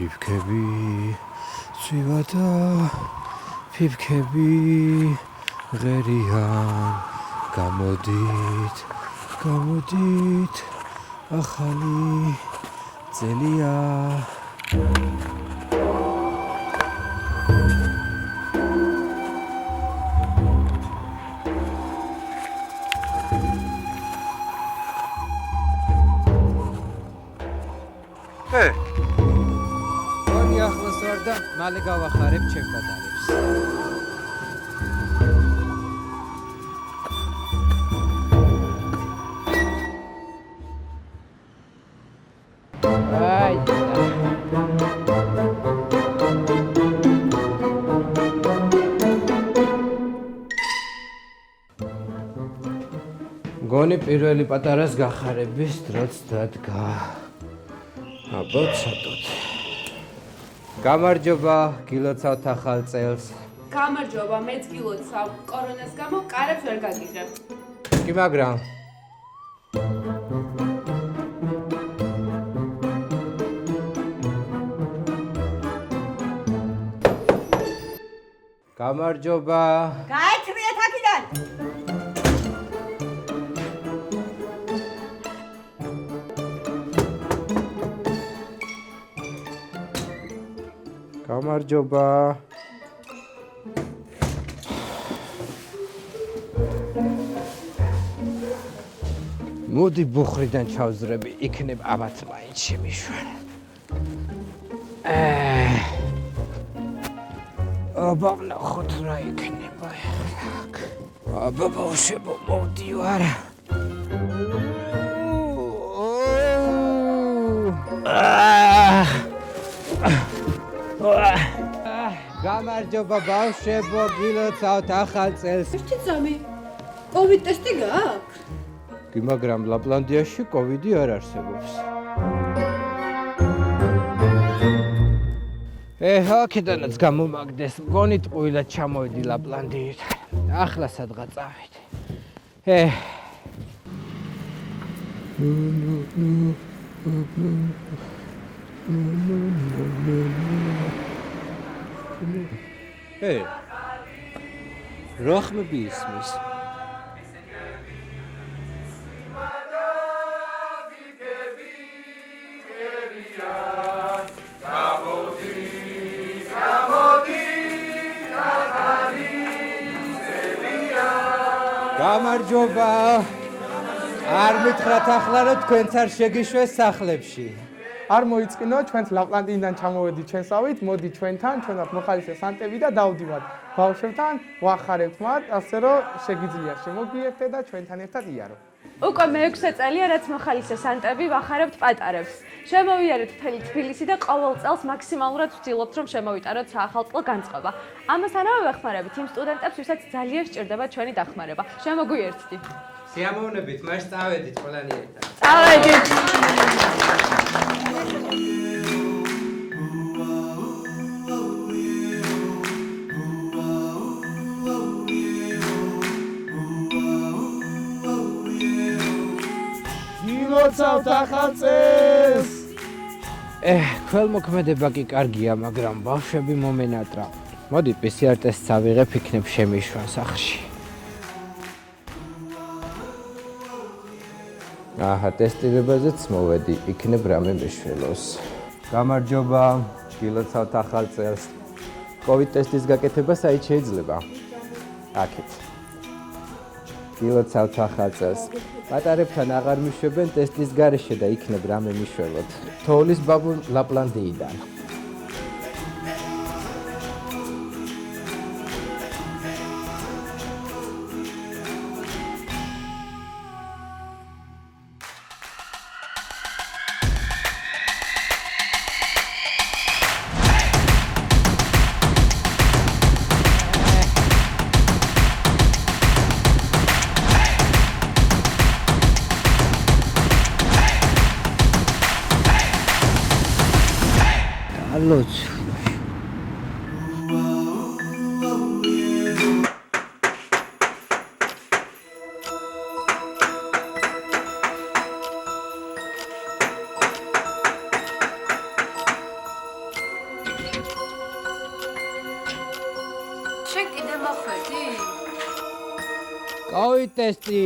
ფიფქები ცივადა ფიფქები ღერიან გამოდით ახალი წელია მალე გავახარებ ჩემ პატარებს. აი. გონი პირველი პატარას გახარების დროც დადგა. აბა ცოტოთ. გამარჯობა, გილოცავთ ახალ წელს. გამარჯობა, მეც გილოცავ. კორონას გამო კარებს ვერ გაგიღებ. კი მაგრამ. გამარჯობა. გაეთრიეთ აქედან. გამარჯობა. მოდი ბუხრიდან ჩავზრები, იქნებ ამათ მაინც შემიშვენ. აბა ნახოთ რა იქნება ახლა. აბა ბავშვებო, მოვდივარ. გამარჯობა ბავშვებო, გილოცავთ ახალ წელს. ერთი ძამი. კოვიდ ტესტი გააქვს? კი, მაგრამ ლაპლანდიაში კოვიდი არ არსებობს. აქედანაც გამომაგდეს, მგონით ყვილად ჩამოვიდი ლაპლანდიით. ახლა სადღა წავედი. რა ხმები ისმის? გამარჯობა. არ მითხრათ ახლა რომ თქვენც არ შეგიშვეს სახლებში. არ მოიწკინო, ჩვენც ლაპლანდიიდან ჩამოვედით ჩვენსავით, მოდი ჩვენთან, ჩვენත් მოხალისე სანტები და დავდივართ ბავშვებთან, ვახარებთ მათ, ასე რომ შეგიძლია შემოგიერთდე და ჩვენთან ერთად იარო. უკვე მე-6 წელია, რაც მოხალისე სანტები ვახარებთ პატარებს. შემოვიარეთ მთელი თბილისი და ყოველ წელს მაქსიმალურად ვცდილობთ, რომ შემოვიტაროთ საახალწლო განწყობა. ამასთანავე ვეხმარებით იმ სტუდენტებს, ვისაც ძალიან სჭირდება ჩვენი დახმარება. შემოგვიერთდი. სიამოვნებით, მას წავედით ყველანი ერთად. წავედით. გილოცავთ ახალ წელს. ქველმოქმედება კი კარგია, მაგრამ ბავშვები მომენატრა. მოდი PCR ტესტს ავიღებ, იქნებ შემიშვან სახლში. აჰა, ტესტირებაზეც მოვედი, იქნებ რამე მეშველოს. გამარჯობა, გილოცავთ ახალ წელს. კოვიდ ტესტის გაკეთება საით შეიძლება? აქეთ. გილოცავთ ახალ წელს. პატარებთან აღარ მიშვებენ ტესტის გარეშე და იქნებ რამე მიშველოთ. თოვლის ბაბუ ლაპლანდიიდან. Allora. მოხვედი? კოვიდ ტესტი.